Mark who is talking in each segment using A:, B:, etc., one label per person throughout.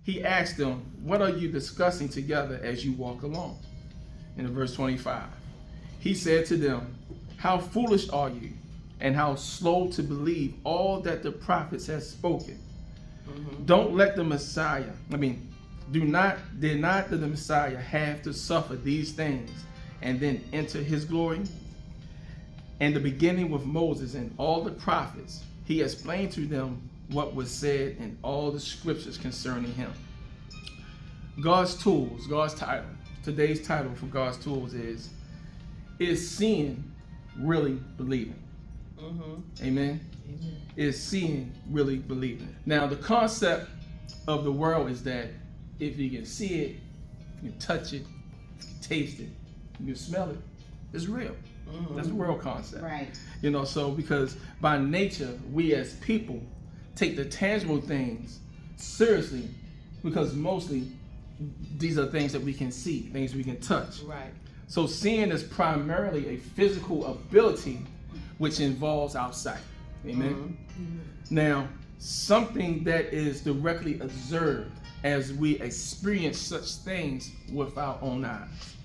A: he asked them, what are you discussing together as you walk along? In verse 25, he said to them, how foolish are you, and how slow to believe all that the prophets have spoken. Don't let the Messiah, did not the Messiah have to suffer these things and then enter his glory? And the beginning with Moses and all the prophets, he explained to them what was said in all the scriptures concerning him. God's tools, God's title, today's title for God's tools is seeing really believing? Amen. Is seeing really believing? Now, the concept of the world is that if you can see it, you can touch it, you can taste it, you can smell it, it's real. That's the world concept.
B: Right.
A: So because by nature, we as people take the tangible things seriously, because mostly these are things that we can see, things we can touch.
B: Right.
A: So seeing is primarily a physical ability which involves our sight. Amen. Now, something that is directly observed as we experience such things with our own eyes.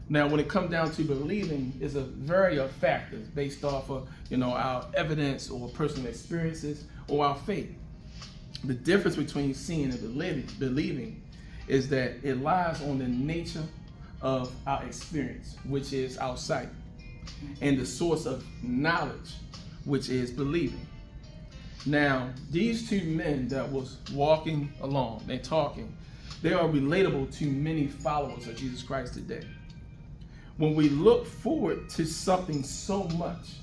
A: Now, when it comes down to believing, is a variety of factors based off of, our evidence or personal experiences or our faith. The difference between seeing and believing is that it lies on the nature of our experience, which is our sight, and the source of knowledge, which is believing. Now, these two men that was walking along and talking, they are relatable to many followers of Jesus Christ today. When we look forward to something so much,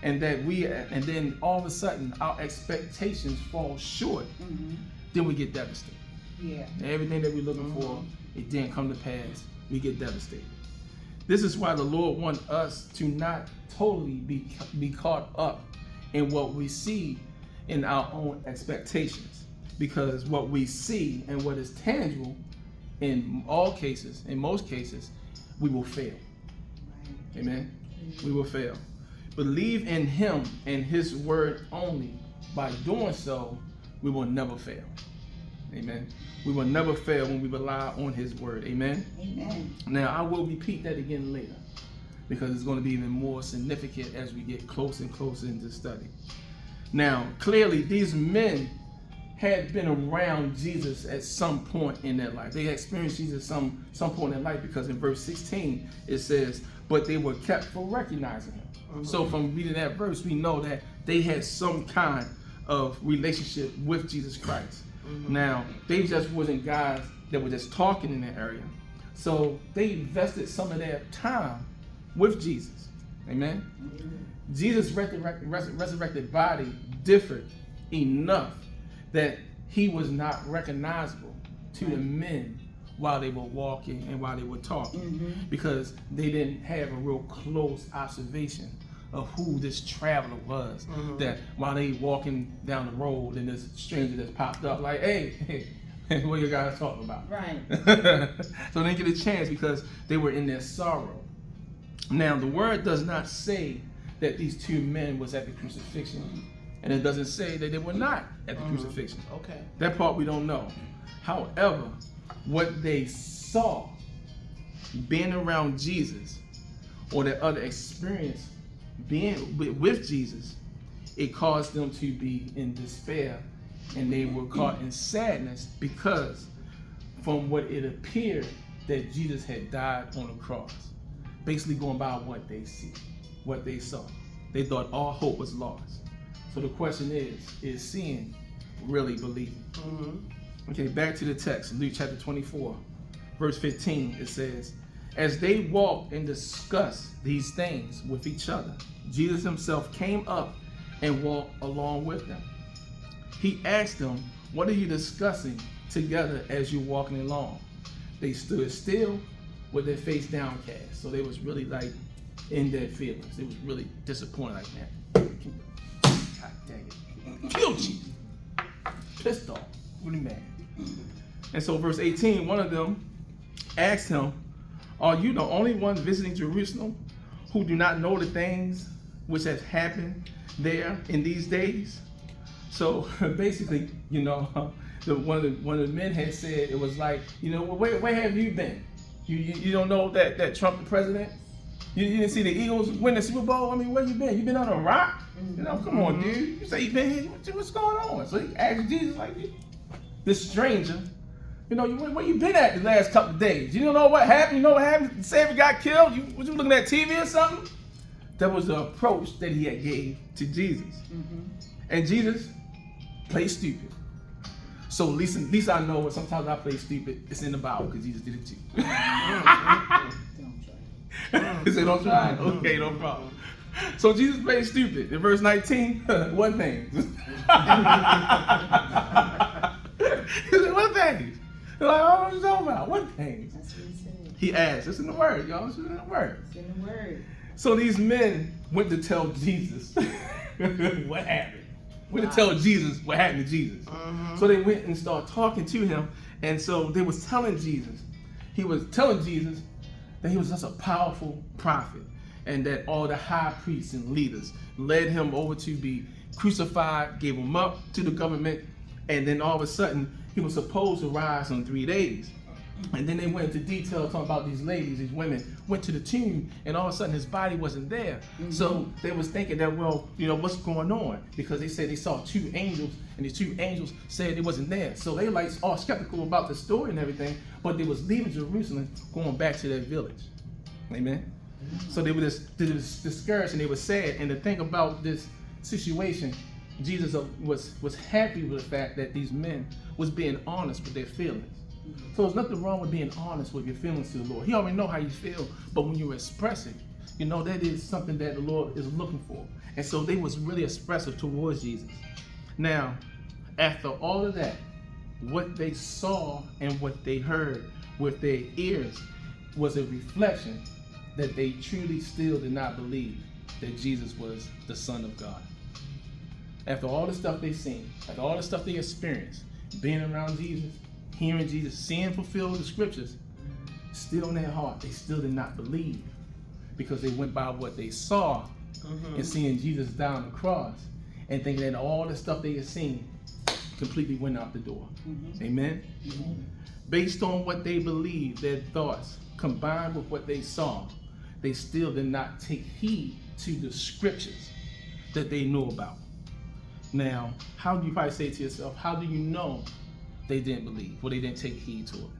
A: and then all of a sudden our expectations fall short, then we get devastated.
B: Yeah.
A: Everything that we're looking for, it didn't come to pass. We get devastated. This is why the Lord wants us to not totally be caught up in what we see in our own expectations, because what we see and what is tangible, in most cases, we will fail. Amen. We will fail. Believe in him and his word only. By doing so, we will never fail. Amen. We will never fail when we rely on his word. Amen.
B: Amen.
A: Now, I will repeat that again later, because it's going to be even more significant as we get closer and closer into study. Now, clearly, these men had been around Jesus at some point in their life. They experienced Jesus some point in their life, because in verse 16 it says, but they were kept for recognizing him. So from reading that verse, we know that they had some kind of relationship with Jesus Christ. Now, they just wasn't guys that were just talking in that area. So they invested some of their time with Jesus. Amen. Jesus' resurrected body differed enough that he was not recognizable to the men while they were walking and while they were talking, because they didn't have a real close observation of who this traveler was. That while they walking down the road and this stranger just popped up like, hey, what are you guys talking about?
B: Right.
A: So they didn't get a chance because they were in their sorrow. Now, the word does not say that these two men was at the crucifixion, and it doesn't say that they were not at the crucifixion.
B: Okay.
A: That part we don't know. However, what they saw being around Jesus, or their other experience being with Jesus, it caused them to be in despair, and they were caught in sadness, because from what it appeared that Jesus had died on the cross. Basically going by what they see, what they saw. They thought all hope was lost. So the question is seeing really believing? Okay, back to the text, Luke chapter 24, verse 15, it says, as they walked and discussed these things with each other, Jesus himself came up and walked along with them. He asked them, what are you discussing together as you're walking along? They stood still with their face downcast. So they was really like in their feelings. They was really disappointed like that. God dang it. Kill Jesus. Pissed off. Really mad. And so verse 18, one of them asked him, are you the only one visiting Jerusalem who do not know the things which have happened there in these days? So basically, one of the men had said, it was like, where have you been? You don't know that Trump the president? You didn't see the Eagles win the Super Bowl? I mean, where you been? You been on a rock? Come on, dude. You say you been here. What's going on? So he asked Jesus, like, this stranger, where you been at the last couple of days? You don't know what happened? You know what happened? The Savior got killed? Was you looking at TV or something? That was the approach that he had gave to Jesus. And Jesus played stupid. So at least I know when sometimes I play stupid, it's in the Bible because Jesus did it too. He said, don't try it. Okay, no problem. So Jesus played stupid. In verse 19, what things? He said, what things? They're like, oh, what are you talking about? What things?
B: That's what he said.
A: He asked. It's in the word, y'all. It's in the word.
B: It's in the word.
A: So these men went to tell Jesus what happened. Went to tell Jesus what happened to Jesus. So they went and started talking to him. And so they was telling Jesus. He was telling Jesus that he was just a powerful prophet, and that all the high priests and leaders led him over to be crucified, gave him up to the government, and then all of a sudden he was supposed to rise in 3 days. And then they went into detail talking about these ladies, these women went to the tomb, and all of a sudden his body wasn't there. So they was thinking that, well, what's going on? Because they said they saw 2 angels, and these 2 angels said it wasn't there. So they like all skeptical about the story and everything, but they was leaving Jerusalem, going back to their village. Amen. So they were just discouraged and they were sad. And the thing about this situation, Jesus was happy with the fact that these men was being honest with their feelings. So there's nothing wrong with being honest with your feelings to the Lord. He already know how you feel, but when you express it, that is something that the Lord is looking for. And so they was really expressive towards Jesus. Now, after all of that, what they saw and what they heard with their ears was a reflection that they truly still did not believe that Jesus was the Son of God. After all the stuff they seen, after all the stuff they experienced, being around Jesus, hearing Jesus, seeing fulfilled the scriptures, still in their heart, they still did not believe, because they went by what they saw and seeing Jesus die on the cross and thinking that all the stuff they had seen completely went out the door. Amen? Based on what they believed, their thoughts, combined with what they saw, they still did not take heed to the scriptures that they knew about. Now, how do you probably say to yourself, how do you know they didn't believe or they didn't take heed to it?